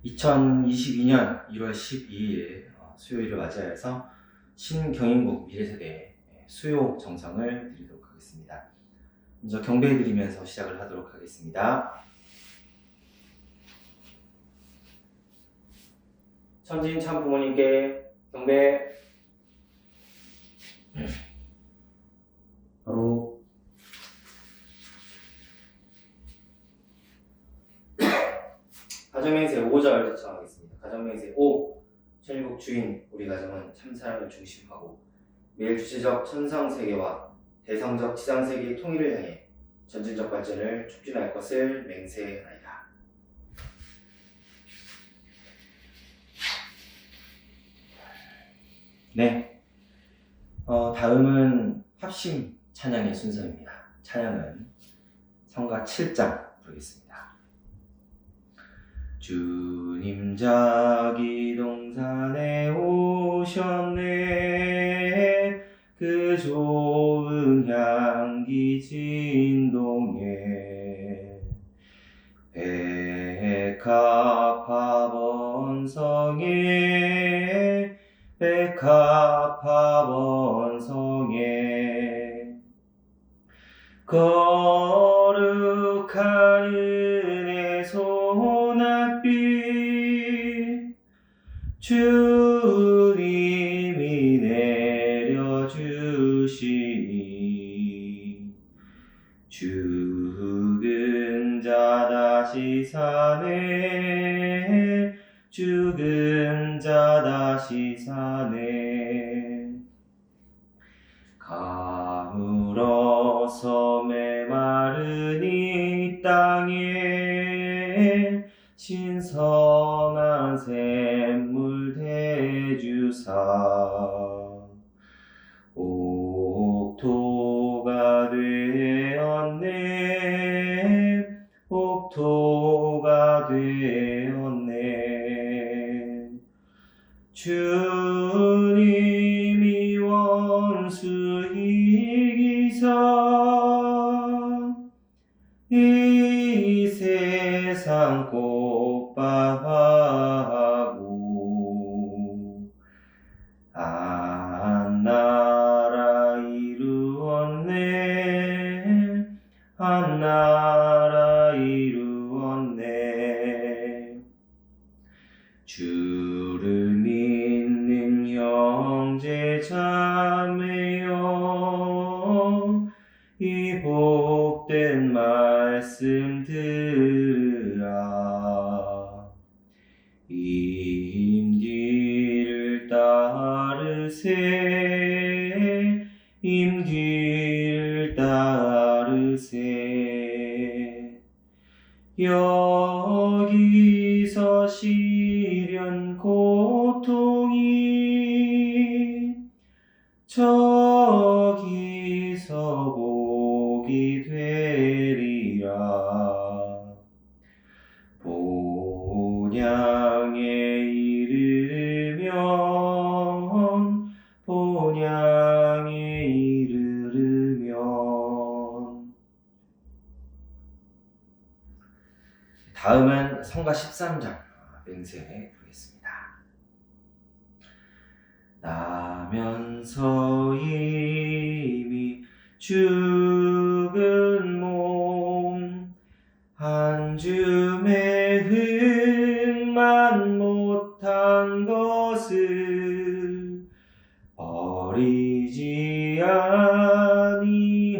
2022년 1월 12일 수요일을 맞이해서 신경인국 미래세대 수요 정성을 드리도록 하겠습니다. 먼저 경배 드리면서 시작을 하도록 하겠습니다. 천진 참부모님께 경배. 바로 가정맹세 5절 작성하겠습니다. 가정맹세 5. 천일국 주인 우리 가정은 참사랑을 중심하고 매일 주체적 천상세계와 대상적 지상세계의 통일을 향해 전진적 발전을 촉진할 것을 맹세하나이다. 네, 다음은 합심 찬양의 순서입니다. 찬양은 성가 7장 부르겠습니다. 주님 자기 동산에 오셨네. 그 좋은 향기 진동에 백합화번성에 백합화번성에 거룩한 은혜 소낙빛 주님이 내려주시니 죽은 자 다시 사네. 죽은 자 다시 사네. 가물어서 메마른 이 땅에 신선한 샘물 대주사 옥토가 되었네. 옥토가 되었네. 주님이 원수 이기사 이 세상 꽃밥하고 한나라 이루었네. 한나라 이루었네. 주를 믿는 형제 자매여 이 복된 말씀 들으라. 임뒤를 따르세. 임뒤를 따르세. 여기서 시련 고통이 저기서 복이 되리라. 본향에 이르면 본향에 이르면. 다음은 성가 13장 맹세 부르겠습니다. 나면서 이미 죽은 몸 한 줌의 흙만 못한 것을 버리지 아니하시고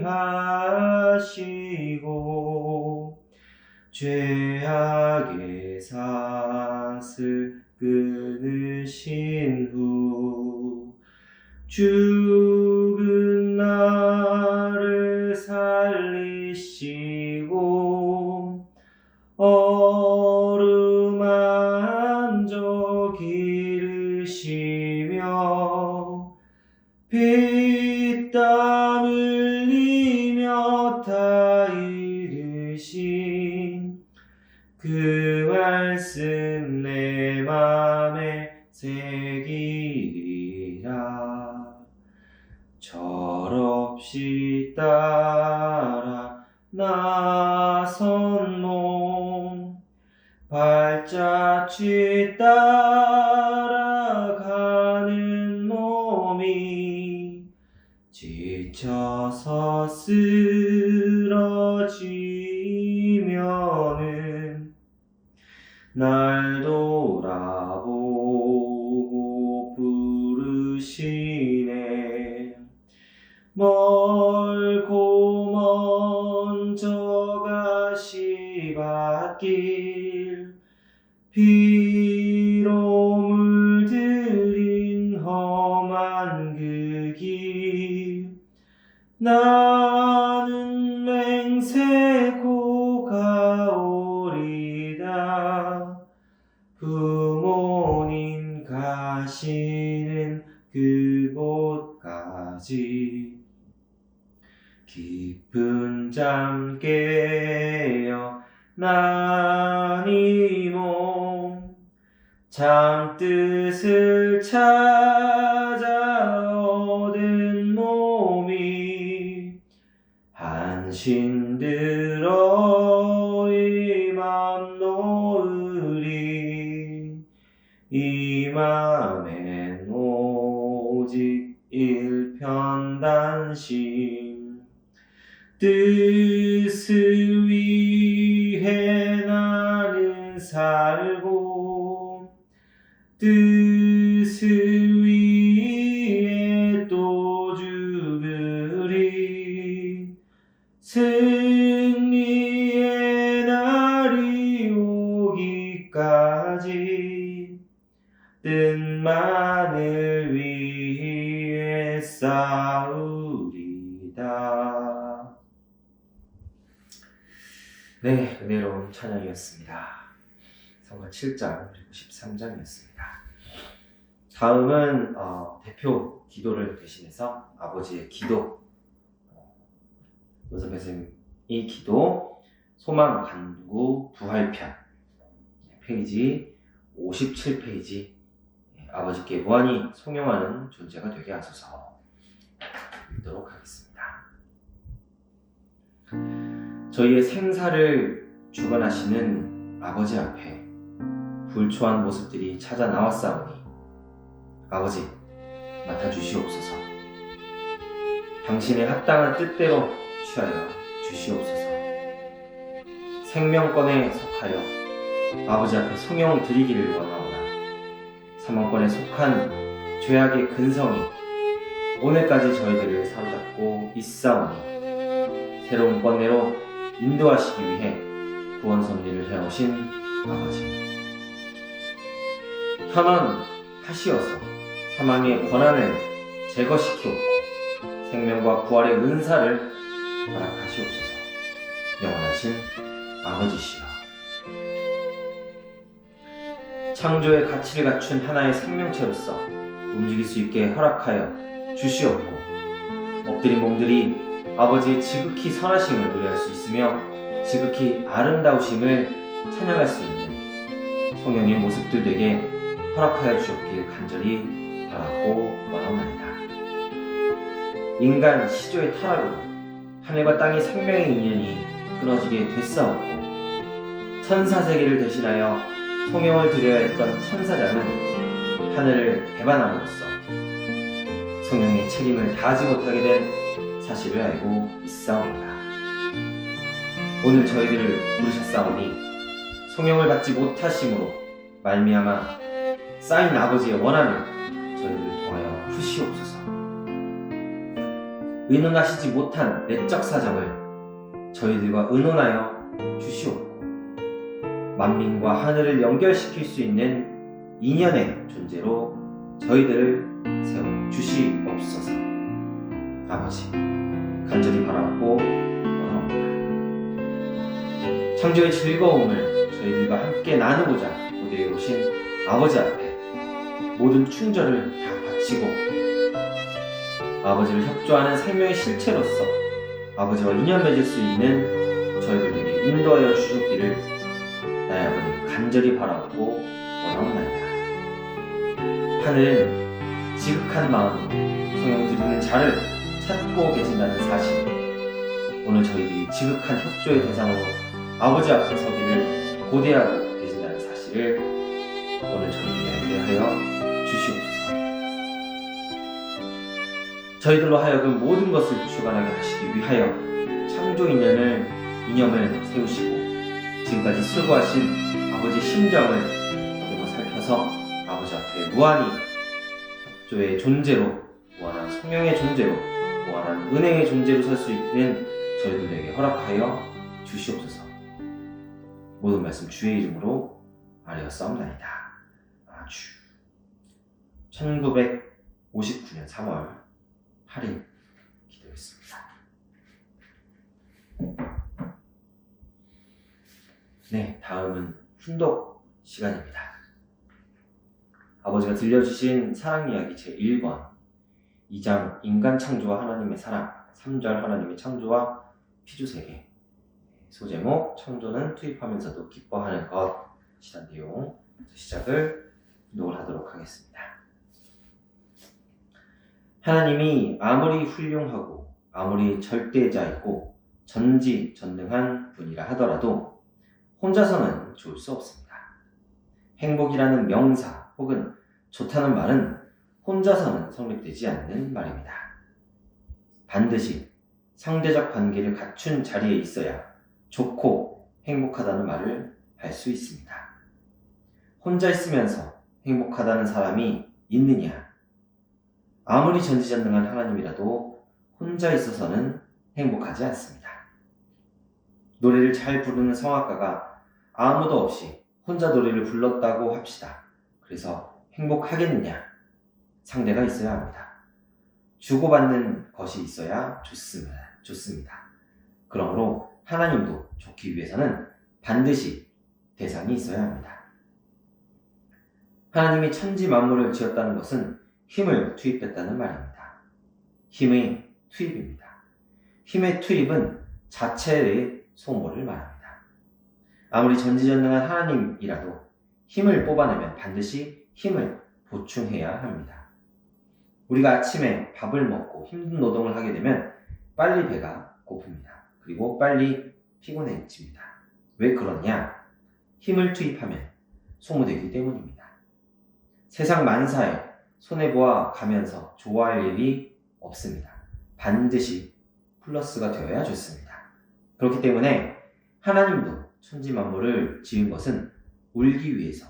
죄악의 삭을 끊으신 후 죽은 나를 살리시고 어루만져 기르시며 피땀 흘리며 다 이르신 그 말씀 내 맘에 새기리라. 철없이 따라 나선 몸 발 발자취 따라가는 몸이 지쳐서 쓰러지면은 날 돌아보고 부르시네. 멀고 먼 저 가시밭길 피로 물들인 험한 그 길 나는 맹세코 가오리다. 부모님 가시는 그곳까지 깊은 잠 깨어 나니 몸 잠뜻을 찾아 얻은 몸이 한신 들어 이 맘 놓으리. 이 맘엔 오직 일편단심 뜻을 위해 나는 살고 뜻을 위해 또 죽으리. 승리의 날이 오기까지 뜻만을 위해 싸우리다. 네, 은혜로운 찬양이었습니다. 성가 7장 그리고 13장이었습니다. 다음은 대표 기도를 대신해서 아버지의 기도, 요셉 선생님이 기도 소망 간구 부활편 페이지 57페이지 아버지께 무한히 송영하는 존재가 되게 하소서 읽도록 하겠습니다. 저희의 생사를 주관하시는 아버지 앞에 불초한 모습들이 찾아 나왔사오니 아버지 맡아주시옵소서. 당신의 합당한 뜻대로 취하여 주시옵소서. 생명권에 속하여 아버지 앞에 송영 드리기를 원하오나 사망권에 속한 죄악의 근성이 오늘까지 저희들을 사로잡고 있사오니 새로운 권내로 인도하시기 위해 구원 섭리를 해오신 아버지, 현원하시어서 사망의 권한을 제거시키옵고 생명과 부활의 은사를 허락하시옵소서. 영원하신 아버지시여, 창조의 가치를 갖춘 하나의 생명체로서 움직일 수 있게 허락하여 주시옵고 엎드린 몸들이 아버지의 지극히 선하심을 노래할 수 있으며 지극히 아름다우심을 찬양할 수 있는 성령의 모습들 되게 허락하여 주옵길 간절히 바라고 원하옵나이다. 인간 시조의 타락으로 하늘과 땅의 생명의 인연이 끊어지게 됐사옵고 천사세계를 대신하여 송영을 드려야 했던 천사장은 하늘을 배반함으로써 성령의 책임을 다하지 못하게 된 사실을 알고 있사옵니다. 오늘 저희들을 부르셨사오니 송영을 받지 못하심으로 말미암아 쌓인 아버지의 원한을 저희들을 통하여 푸시옵소서. 의논하시지 못한 내적 사정을 저희들과 의논하여 주시옵고 만민과 하늘을 연결시킬 수 있는 인연의 존재로 저희들을 세워 주시옵소서. 아버지, 간절히 바라고 원하옵니다. 창조의 즐거움을 저희들과 함께 나누고자 무대에 오신 아버지 앞에 모든 충전을 다 바치고 아버지를 협조하는 생명의 실체로서 아버지와 인연 맺을 수 있는 저희들에게 인도하여 주셨기를 나의 아버님 간절히 바라고 원하옵나이다. 하늘은 지극한 마음으로 성령 드리는 자를 찾고 계신다는 사실, 오늘 저희들이 지극한 협조의 대상으로 아버지 앞에 서기를 고대하고 계신다는 사실 가지를 오늘 저희에게 알게 하여 주시옵소서. 저희들로 하여금 모든 것을 주관하게 하시기 위하여 창조 이념을 세우시고 지금까지 수고하신 아버지 심정을 더듬어 살펴서 아버지 앞에 무한히 협조의 존재로, 무한한 성령의 존재로, 무한한 은혜의 존재로 설 수 있는 저희들에게 허락하여 주시옵소서. 모든 말씀 주의 이름으로 아뢰었사옵나이다. 아주 1959년 3월 8일 기도했습니다. 네, 다음은 훈독 시간입니다. 아버지가 들려주신 사랑 이야기 제1권 2장 인간 창조와 하나님의 사랑, 3절 하나님의 창조와 피조세계, 소제목 창조는 투입하면서도 기뻐하는 것이란 내용 시작을 훈독을 하도록 하겠습니다. 하나님이 아무리 훌륭하고 아무리 절대자이고 전지전능한 분이라 하더라도 혼자서는 좋을 수 없습니다. 행복이라는 명사 혹은 좋다는 말은 혼자서는 성립되지 않는 말입니다. 반드시 상대적 관계를 갖춘 자리에 있어야 좋고 행복하다는 말을 할 수 있습니다. 혼자 있으면서 행복하다는 사람이 있느냐? 아무리 전지전능한 하나님이라도 혼자 있어서는 행복하지 않습니다. 노래를 잘 부르는 성악가가 아무도 없이 혼자 노래를 불렀다고 합시다. 그래서 행복하겠느냐? 상대가 있어야 합니다. 주고받는 것이 있어야 좋습니다. 그러므로 하나님도 좋기 위해서는 반드시 대상이 있어야 합니다. 하나님이 천지 만물을 지었다는 것은 힘을 투입했다는 말입니다. 힘의 투입입니다. 힘의 투입은 자체의 소모를 말합니다. 아무리 전지전능한 하나님이라도 힘을 뽑아내면 반드시 힘을 보충해야 합니다. 우리가 아침에 밥을 먹고 힘든 노동을 하게 되면 빨리 배가 고픕니다. 그리고 빨리 피곤해집니다. 왜 그러냐? 힘을 투입하면 소모되기 때문입니다. 세상 만사에 손해보아 가면서 좋아할 일이 없습니다. 반드시 플러스가 되어야 좋습니다. 그렇기 때문에 하나님도 천지 만물을 지은 것은 울기 위해서,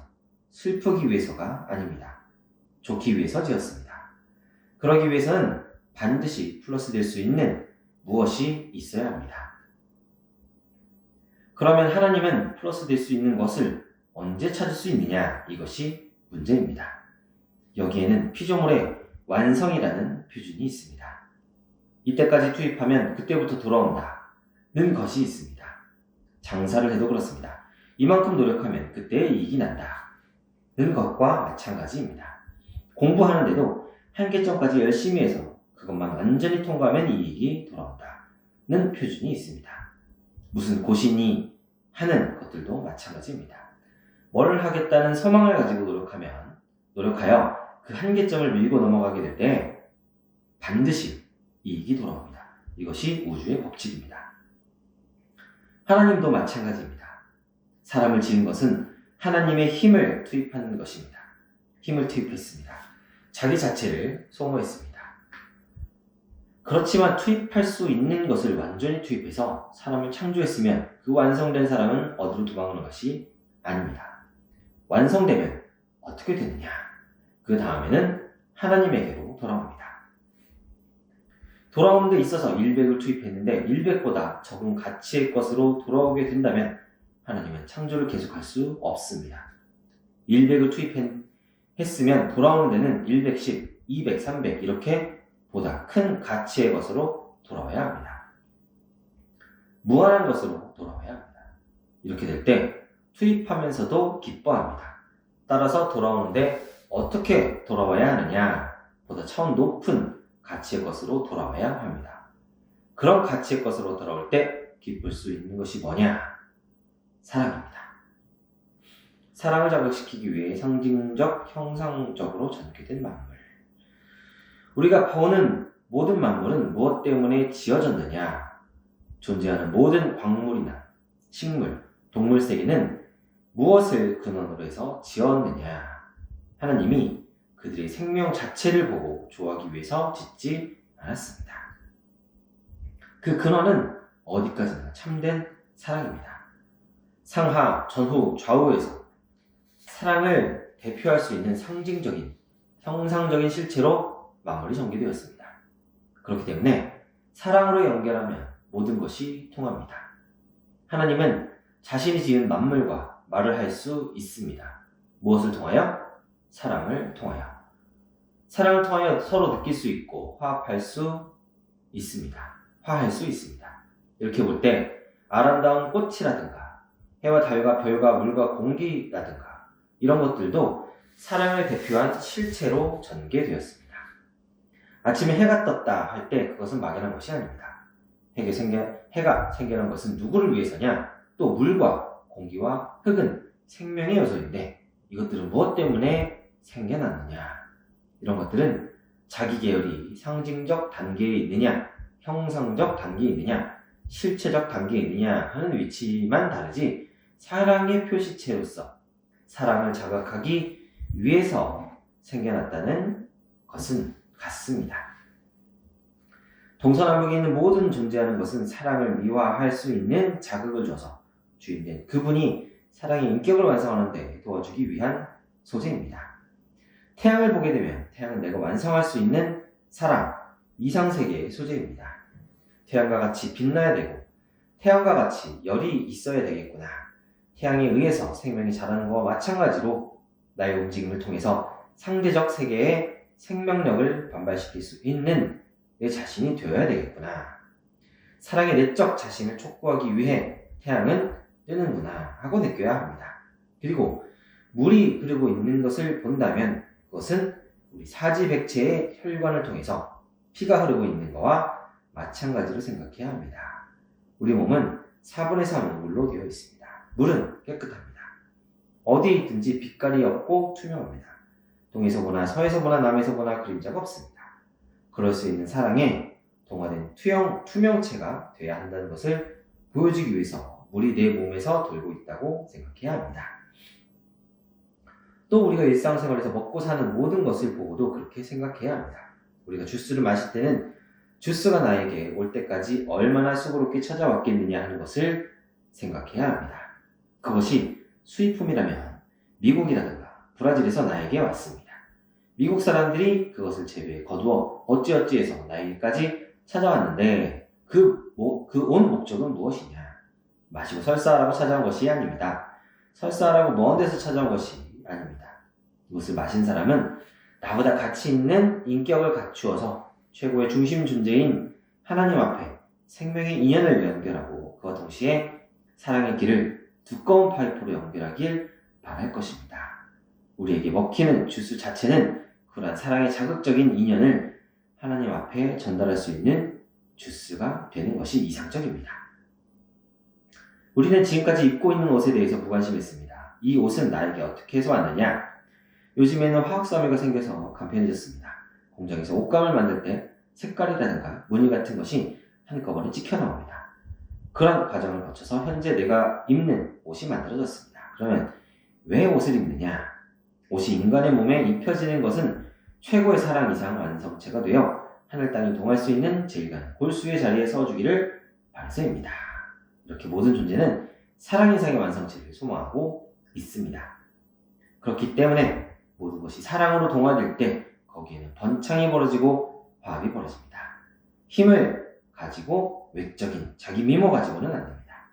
슬프기 위해서가 아닙니다. 좋기 위해서 지었습니다. 그러기 위해서는 반드시 플러스 될 수 있는 무엇이 있어야 합니다. 그러면 하나님은 플러스 될 수 있는 것을 언제 찾을 수 있느냐? 이것이 문제입니다. 여기에는 피조물의 완성이라는 표준이 있습니다. 이때까지 투입하면 그때부터 돌아온다는 것이 있습니다. 장사를 해도 그렇습니다. 이만큼 노력하면 그때 이익이 난다는 것과 마찬가지입니다. 공부하는데도 한계점까지 열심히 해서 그것만 완전히 통과하면 이익이 돌아온다는 표준이 있습니다. 무슨 고신이 하는 것들도 마찬가지입니다. 뭘 하겠다는 소망을 가지고 노력하여 그 한계점을 밀고 넘어가게 될 때 반드시 이익이 돌아옵니다. 이것이 우주의 법칙입니다. 하나님도 마찬가지입니다. 사람을 지은 것은 하나님의 힘을 투입하는 것입니다. 힘을 투입했습니다. 자기 자체를 소모했습니다. 그렇지만 투입할 수 있는 것을 완전히 투입해서 사람을 창조했으면 그 완성된 사람은 어디로 도망오는 것이 아닙니다. 완성되면 어떻게 되느냐? 그 다음에는 하나님에게로 돌아옵니다. 돌아오는 데 있어서 100을 투입했는데 100보다 적은 가치의 것으로 돌아오게 된다면 하나님은 창조를 계속할 수 없습니다. 100을 투입했으면 돌아오는 데는 110, 200, 300 이렇게 보다 큰 가치의 것으로 돌아와야 합니다. 무한한 것으로 돌아와야 합니다. 이렇게 될 때 투입하면서도 기뻐합니다. 따라서 돌아오는데 어떻게 돌아와야 하느냐? 보다 차원 높은 가치의 것으로 돌아와야 합니다. 그런 가치의 것으로 돌아올 때 기쁠 수 있는 것이 뭐냐? 사랑입니다. 사랑을 자극시키기 위해 상징적, 형상적으로 전개된 만물. 우리가 보는 모든 만물은 무엇 때문에 지어졌느냐? 존재하는 모든 광물이나 식물, 동물 세계는 무엇을 근원으로 해서 지었느냐? 하나님이 그들의 생명 자체를 보고 좋아하기 위해서 짓지 않았습니다. 그 근원은 어디까지나 참된 사랑입니다. 상하, 전후, 좌우에서 사랑을 대표할 수 있는 상징적인, 형상적인 실체로 마무리 전개되었습니다. 그렇기 때문에 사랑으로 연결하면 모든 것이 통합니다. 하나님은 자신이 지은 만물과 말을 할 수 있습니다. 무엇을 통하여? 사랑을 통하여. 사랑을 통하여 서로 느낄 수 있고 화합할 수 있습니다. 화할 수 있습니다. 이렇게 볼 때 아름다운 꽃이라든가 해와 달과 별과 물과 공기라든가 이런 것들도 사랑을 대표한 실체로 전개되었습니다. 아침에 해가 떴다 할 때 그것은 막연한 것이 아닙니다. 해가 생겨난 것은 누구를 위해서냐? 또 물과 공기와 흙은 생명의 요소인데 이것들은 무엇 때문에 생겨났느냐? 이런 것들은 자기 계열이 상징적 단계에 있느냐, 형상적 단계에 있느냐, 실체적 단계에 있느냐 하는 위치만 다르지 사랑의 표시체로서 사랑을 자극하기 위해서 생겨났다는 것은 같습니다. 동서남북에 있는 모든 존재하는 것은 사랑을 미화할 수 있는 자극을 줘서 주인된 그분이 사랑의 인격을 완성하는 데 도와주기 위한 소재입니다. 태양을 보게 되면 태양은 내가 완성할 수 있는 사랑, 이상세계의 소재입니다. 태양과 같이 빛나야 되고 태양과 같이 열이 있어야 되겠구나. 태양에 의해서 생명이 자라는 것과 마찬가지로 나의 움직임을 통해서 상대적 세계의 생명력을 반발시킬 수 있는 내 자신이 되어야 되겠구나. 사랑의 내적 자신을 촉구하기 위해 태양은 뜨는구나 하고 느껴야 합니다. 그리고 물이 흐르고 있는 것을 본다면 그것은 우리 사지백체의 혈관을 통해서 피가 흐르고 있는 것과 마찬가지로 생각해야 합니다. 우리 몸은 4분의 3은 물로 되어 있습니다. 물은 깨끗합니다. 어디에 있든지 빛깔이 없고 투명합니다. 동에서 보나 서에서 보나 남에서 보나 그림자가 없습니다. 그럴 수 있는 사랑에 동화된 투명체가 되어야 한다는 것을 보여주기 위해서 물이 내 몸에서 돌고 있다고 생각해야 합니다. 또 우리가 일상생활에서 먹고 사는 모든 것을 보고도 그렇게 생각해야 합니다. 우리가 주스를 마실 때는 주스가 나에게 올 때까지 얼마나 수고롭게 찾아왔겠느냐 하는 것을 생각해야 합니다. 그것이 수입품이라면 미국이라든가 브라질에서 나에게 왔습니다. 미국 사람들이 그것을 재배에 거두어 어찌어찌해서 나에게까지 찾아왔는데 그 온 목적은 무엇이냐? 마시고 설사하라고 찾아온 것이 아닙니다. 설사하라고 먼 데서 찾아온 것이 아닙니다. 이것을 마신 사람은 나보다 가치 있는 인격을 갖추어서 최고의 중심 존재인 하나님 앞에 생명의 인연을 연결하고 그와 동시에 사랑의 길을 두꺼운 파이프로 연결하길 바랄 것입니다. 우리에게 먹히는 주스 자체는 그러한 사랑의 자극적인 인연을 하나님 앞에 전달할 수 있는 주스가 되는 것이 이상적입니다. 우리는 지금까지 입고 있는 옷에 대해서 무관심했습니다. 이 옷은 나에게 어떻게 해서 왔느냐? 요즘에는 화학섬유가 생겨서 간편해졌습니다. 공장에서 옷감을 만들 때 색깔이라든가 무늬 같은 것이 한꺼번에 찍혀 나옵니다. 그런 과정을 거쳐서 현재 내가 입는 옷이 만들어졌습니다. 그러면 왜 옷을 입느냐? 옷이 인간의 몸에 입혀지는 것은 최고의 사랑 이상 완성체가 되어 하늘 땅이 동할 수 있는 제일간 골수의 자리에 서주기를 바라서입니다. 이렇게 모든 존재는 사랑 이상의 완성체를 소망하고 있습니다. 그렇기 때문에 모든 것이 사랑으로 동화될 때 거기에는 번창이 벌어지고 화합이 벌어집니다. 힘을 가지고 외적인 자기 미모 가지고는 안 됩니다.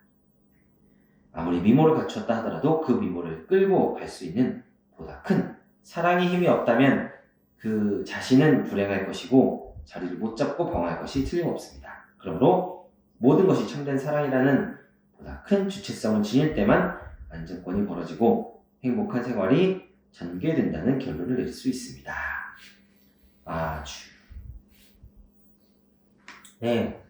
아무리 미모를 갖추었다 하더라도 그 미모를 끌고 갈 수 있는 보다 큰 사랑의 힘이 없다면 그 자신은 불행할 것이고 자리를 못 잡고 방황할 것이 틀림없습니다. 그러므로 모든 것이 참된 사랑이라는 보다 큰 주체성을 지닐 때만 안정권이 벌어지고 행복한 생활이 전개된다는 결론을 내릴 수 있습니다. 네.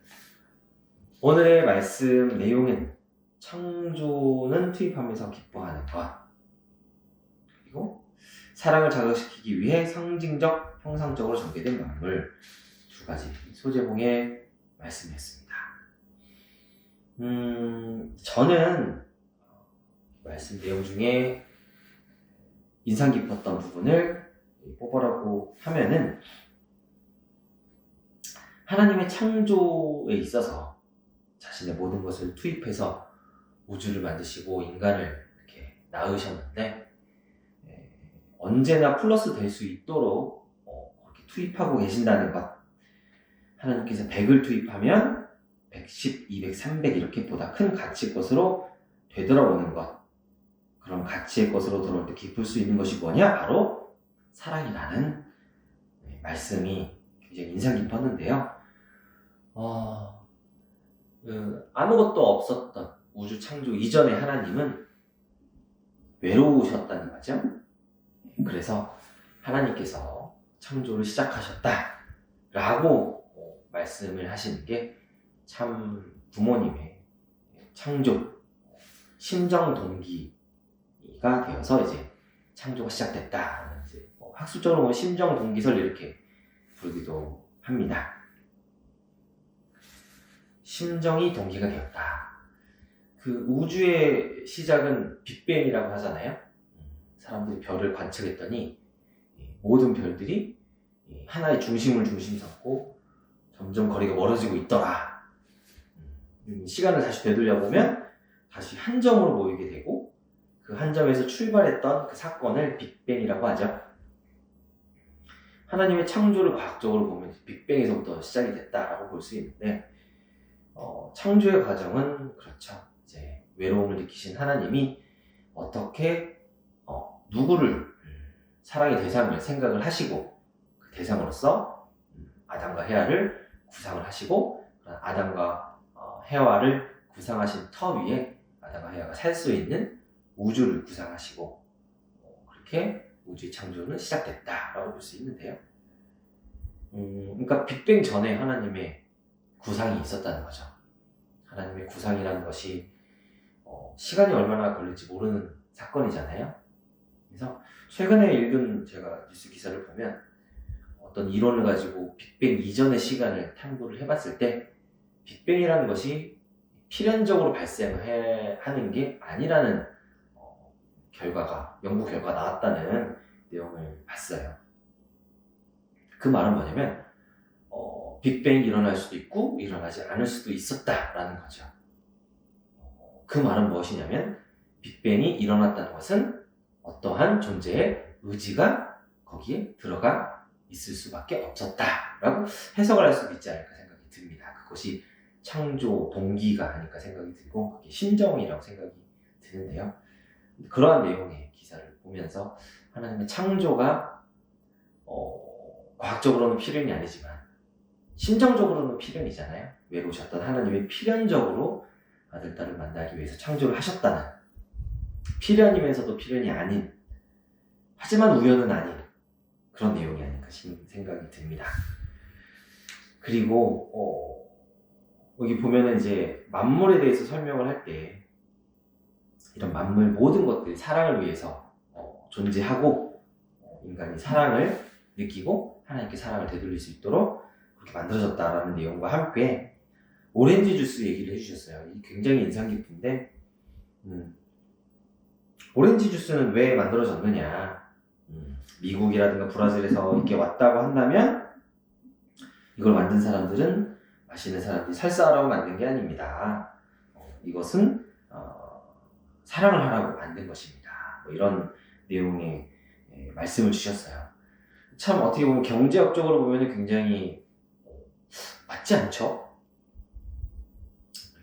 오늘의 말씀 내용은 창조는 투입하면서 기뻐하는 것, 그리고 사랑을 자극시키기 위해 상징적, 형상적으로 전개된 만물, 두 가지 소재봉의 말씀이었습니다. 저는 말씀 내용 중에 인상 깊었던 부분을 뽑으라고 하면은, 하나님의 창조에 있어서 자신의 모든 것을 투입해서 우주를 만드시고 인간을 이렇게 낳으셨는데, 언제나 플러스 될 수 있도록 그렇게 투입하고 계신다는 것. 하나님께서 100을 투입하면 110, 200, 300 이렇게 보다 큰 가치의 것으로 되돌아오는 것. 그럼 가치의 것으로 돌아올 때 기쁠 수 있는 것이 뭐냐? 바로 사랑이라는 말씀이 굉장히 인상 깊었는데요. 아무것도 없었던 우주 창조 이전의 하나님은 외로우셨다는 거죠. 그래서 하나님께서 창조를 시작하셨다라고 말씀을 하시는 게 참 부모님의 창조, 심정 동기가 되어서 이제 창조가 시작됐다. 이제 학술적으로 보면 심정 동기설 이렇게 부르기도 합니다. 심정이 동기가 되었다. 그 우주의 시작은 빅뱅이라고 하잖아요. 사람들이 별을 관측했더니 모든 별들이 하나의 중심을 중심 삼고 점점 거리가 멀어지고 있더라. 시간을 다시 되돌려보면 다시 한 점으로 모이게 되고, 그 한 점에서 출발했던 그 사건을 빅뱅이라고 하죠. 하나님의 창조를 과학적으로 보면 빅뱅에서부터 시작이 됐다라고 볼 수 있는데, 창조의 과정은 그렇죠. 이제 외로움을 느끼신 하나님이 어떻게 누구를 사랑의 대상을 생각을 하시고 그 대상으로서 아담과 헤아를 구상을 하시고, 아담과 헤아를 구상하신 터 위에 아담과 헤아가 살 수 있는 우주를 구상하시고, 그렇게 우주의 창조는 시작됐다라고 볼 수 있는데요. 그러니까 빅뱅 전에 하나님의 구상이 있었다는 거죠. 하나님의 구상이라는 것이 시간이 얼마나 걸릴지 모르는 사건이잖아요. 그래서 최근에 읽은 제가 뉴스 기사를 보면 어떤 이론을 가지고 빅뱅 이전의 시간을 탐구를 해봤을 때 빅뱅이라는 것이 필연적으로 발생하는 게 아니라는 연구 결과가 나왔다는 내용을 봤어요. 그 말은 뭐냐면 빅뱅이 일어날 수도 있고 일어나지 않을 수도 있었다라는 거죠. 그 말은 무엇이냐면 빅뱅이 일어났다는 것은 어떠한 존재의 의지가 거기에 들어가 있을 수밖에 없었다라고 해석을 할 수 있지 않을까 생각이 듭니다. 그것이 창조 동기가 아닐까 생각이 들고, 그게 심정이라고 생각이 드는데요. 그러한 내용의 기사를 보면서 하나님의 창조가 과학적으로는 필연이 아니지만 심정적으로는 필연이잖아요. 외로우셨던 하나님이 필연적으로 아들, 딸을 만나기 위해서 창조를 하셨다는, 필연이면서도 필연이 아닌, 하지만 우연은 아닌 그런 내용이 아닐까 생각이 듭니다. 그리고 여기 보면은 이제 만물에 대해서 설명을 할 때 이런 만물 모든 것들이 사랑을 위해서 존재하고 인간이 사랑을 느끼고 하나님께 사랑을 되돌릴 수 있도록 그렇게 만들어졌다라는 내용과 함께 오렌지 주스 얘기를 해주셨어요. 이게 굉장히 인상 깊은데, 오렌지 주스는 왜 만들어졌느냐, 미국이라든가 브라질에서 이렇게 왔다고 한다면 이걸 만든 사람들은 마시는 사람들이 살사하라고 만든 게 아닙니다. 이것은 사랑을 하라고 만든 것입니다. 이런 내용의 말씀을 주셨어요. 참 어떻게 보면 경제학적으로 보면 굉장히 맞지 않죠?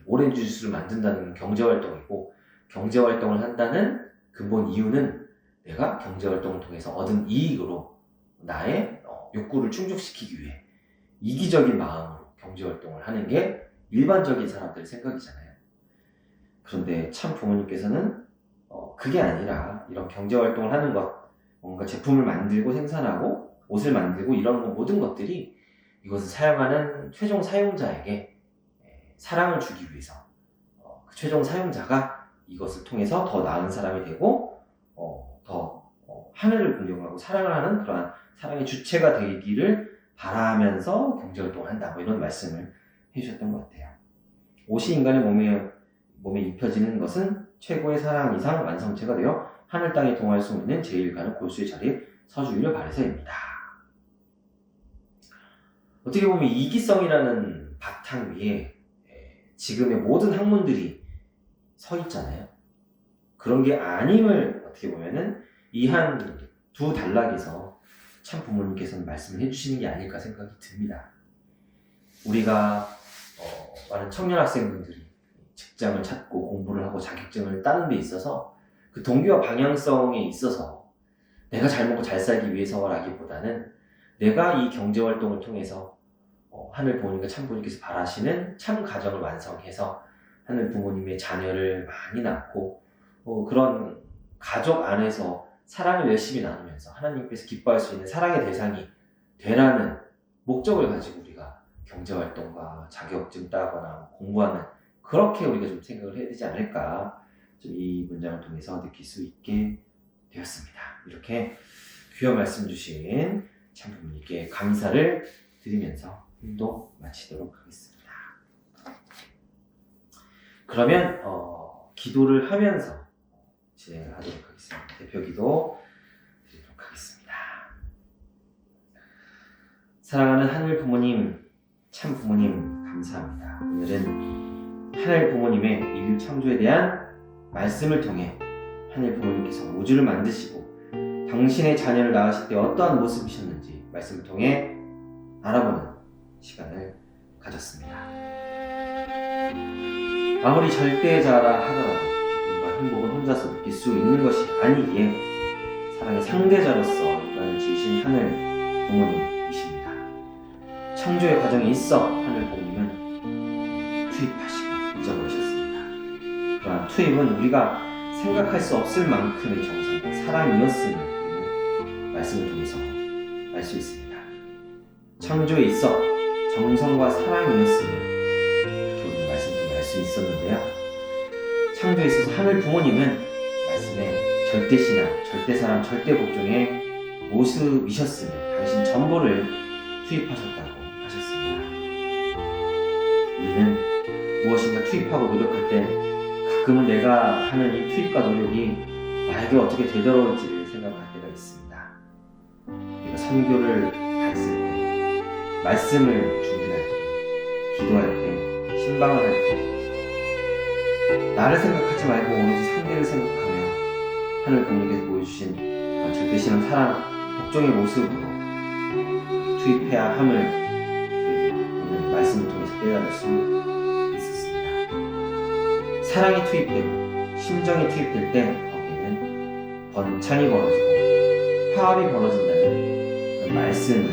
오렌지 주스를 만든다는 경제활동이고, 경제활동을 한다는 근본 이유는 내가 경제활동을 통해서 얻은 이익으로 나의 욕구를 충족시키기 위해 이기적인 마음으로 경제활동을 하는 게 일반적인 사람들의 생각이잖아요. 그런데 참 부모님께서는 그게 아니라 이런 경제활동을 하는 것, 뭔가 제품을 만들고 생산하고 옷을 만들고 이런 모든 것들이 이것을 사용하는 최종 사용자에게 사랑을 주기 위해서, 그 최종 사용자가 이것을 통해서 더 나은 사람이 되고 더 하늘을 공경하고 사랑을 하는 그러한 사랑의 주체가 되기를 바라면서 경제활동을 한다, 이런 말씀을 해주셨던 것 같아요. 옷이 인간의 몸에 입혀지는 것은 최고의 사랑 이상 완성체가 되어 하늘 땅에 동할 수 있는 제1가는 골수의 자리에 서주기를 바라서입니다. 어떻게 보면 이기성이라는 바탕 위에 지금의 모든 학문들이 서 있잖아요. 그런 게 아님을 어떻게 보면은 이 한 두 단락에서 참 부모님께서는 말씀을 해주시는 게 아닐까 생각이 듭니다. 우리가 많은 청년 학생분들이 직장을 찾고 공부를 하고 자격증을 따는 데 있어서 그 동기와 방향성에 있어서 내가 잘 먹고 잘 살기 위해서라기보다는 내가 이 경제활동을 통해서 하늘 부모님과 참 부모님께서 바라시는 참 가정을 완성해서 하늘 부모님의 자녀를 많이 낳고 그런 가족 안에서 사랑을 열심히 나누면서 하나님께서 기뻐할 수 있는 사랑의 대상이 되라는 목적을 가지고 우리가 경제활동과 자격증 따거나 공부하는 그렇게 우리가 좀 생각을 해야 되지 않을까 좀 이 문장을 통해서 느낄 수 있게 되었습니다. 이렇게 귀한 말씀 주신 참 부모님께 감사를 드리면서 또 마치도록 하겠습니다. 그러면 기도를 하면서 진행을 하도록 하겠습니다. 대표 기도 드리도록 하겠습니다. 사랑하는 하늘 부모님, 참 부모님 감사합니다. 오늘은 하늘 부모님의 인류 창조에 대한 말씀을 통해 하늘 부모님께서 우주를 만드시고 당신의 자녀를 낳으실 때 어떠한 모습이셨는지 말씀을 통해 알아보는 시간을 가졌습니다. 아무리 절대자라 하더라도 기쁨과 행복은 혼자서 느낄 수 있는 것이 아니기에 사랑의 상대자로서 인간을 지으신 하늘 부모님이십니다. 창조의 과정에 있어 하늘 부모님은 투입하시고 잊어버리셨습니다. 그러나 투입은 우리가 생각할 수 없을 만큼의 정성과 사랑이었음을 말씀을 통해서 알 수 있습니다. 창조에 있어 정성과 사랑이었음을 이렇게 말씀 통해 알 수 있었는데요. 창조에 있어서 하늘 부모님은 말씀에 절대신앙, 절대사랑, 절대복종의 모습이셨으며 당신 전부를 투입하셨다고 하셨습니다. 우리는 무엇인가 투입하고 노력할 때 가끔은 내가 하는 이 투입과 노력이 나에게 어떻게 되돌아올지를 생각할 때가 있습니다. 우리가 선교를 갔을 때, 말씀을 준비할 때, 기도할 때, 신방을 할 때 나를 생각하지 말고 오로지 상대를 생각하며 하늘 부모님께서 보여주신 절대신앙, 사랑, 복종의 모습으로 투입해야 함을 오늘 말씀을 통해서 깨달을 수 있었습니다. 사랑이 투입되고 심정이 투입될 때 거기에는 번창이 벌어지고 화합이 벌어진다는 그 말씀을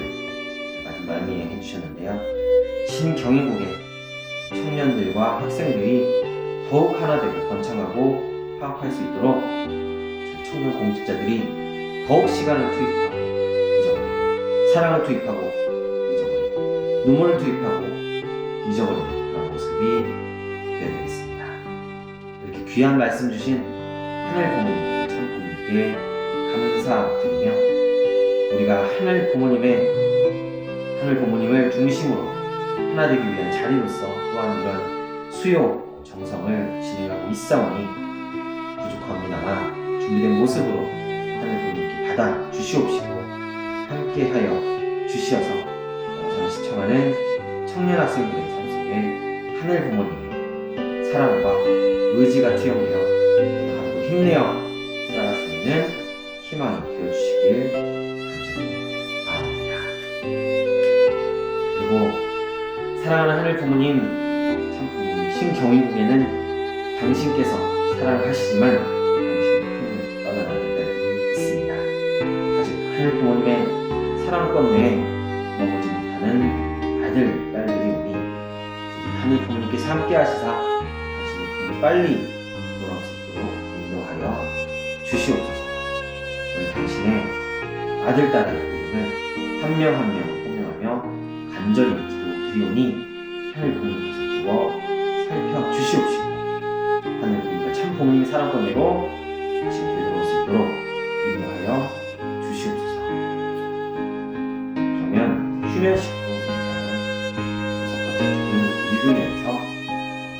마지막 말미에 해주셨는데요. 신경인국의 청년들과 학생들이 더욱 하나 되고 번창하고 화합할 수 있도록 청년 공직자들이 더욱 시간을 투입하고 잊어버리고 사랑을 투입하고 잊어버리고 눈물을 투입하고 잊어버리는 그런 모습이 되어야 되겠습니다. 이렇게 귀한 말씀 주신 하늘 부모님, 참 부모님께 감사드리며 우리가 하늘 부모님을 중심으로 하나 되기 위한 자리로서 또한 이런 수요 정성을 진행하고 있사오니 부족함이나마 준비된 모습으로 하늘 부모님께 받아 주시옵시고 함께하여 주시어서 영상을 시청하는 청년 학생들의 삶 속에 하늘 부모님의 사랑과 의지가 투영되어 나아가고 힘내어 살아갈 수 있는 희망이 되어주시길 간절히 바랍니다. 그리고 사랑하는 하늘 부모님, 참 부모님 신경인국에는 당신께서 사랑하시지만 당신의 품을 떠나가는 때들이 있습니다. 아직 하늘 부모님의 사랑권 내에 머물지 못하는 아들, 딸들이 오니 하늘 부모님께서 함께 하시사 당신의 품을 빨리 돌아올 수 있도록 인도하여 주시옵소서. 오늘 당신의 아들, 딸의 이름을 한 명 한 명 호명하며 간절히 기도드리오니 하늘 부모님께서 도와 살펴주시옵시고 하늘 부모님과 참 부모님의 사랑권대로 지금 되돌아올 수 있도록 인도하여 주시옵소서. 그러면 휴면식 후 다섯 번째 주를 읽으면서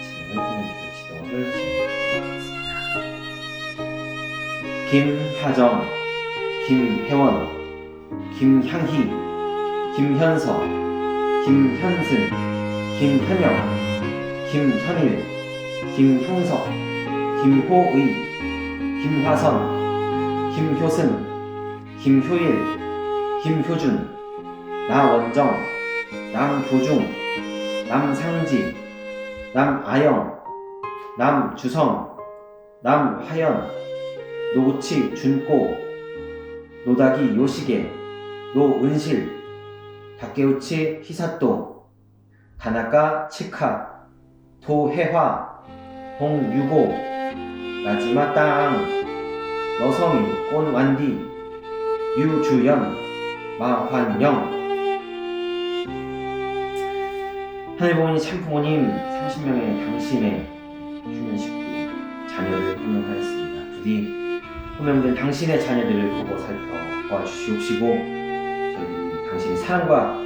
진행을 하는 기도 지도를 진행하겠습니다. 김하정, 김혜원, 김향희, 김현서, 김현승, 김현영, 김현일, 김형석, 김호의, 김화선, 김효승, 김효일, 김효준, 나원정, 남교중, 남상지, 남아영, 남주성, 남화연, 노치 준꼬, 노다기 요시게, 노은실, 다케우치 히사또, 다나카 치카, 도해화, 동유고, 나지마 따앙, 너서민 꼰완디, 유주연, 마환영. 하늘보니 참부모님 30명의 당신의 휴면 식구 자녀를 호명하였습니다. 부디 호명된 당신의 자녀들을 보고 살펴 도와주시옵시고 저희들이 당신의 사랑과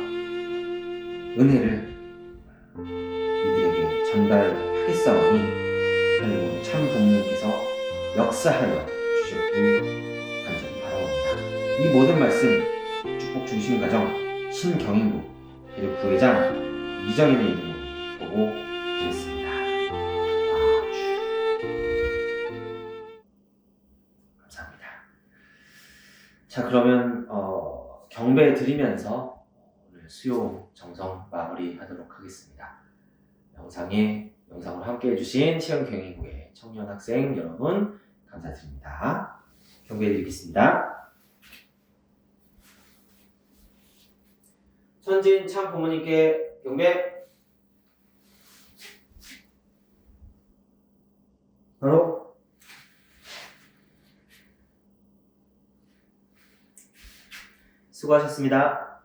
은혜를 이들에게 전달하겠사오니 하늘보니 참부모님께서 역사하여 주셨길 간절히 바라옵니다. 이 모든 말씀 축복 중심 가정 신경인구 대륙 부회장 이정현의 이름으로 보고 드렸습니다. 감사합니다. 자, 그러면 경배 드리면서 오늘 수요 정성 마무리하도록 하겠습니다. 영상을 함께 해주신 시흥경인구의 청년 학생 여러분 감사드립니다. 경배 드리겠습니다. 선진 참 부모님께 경배. 바로 수고하셨습니다.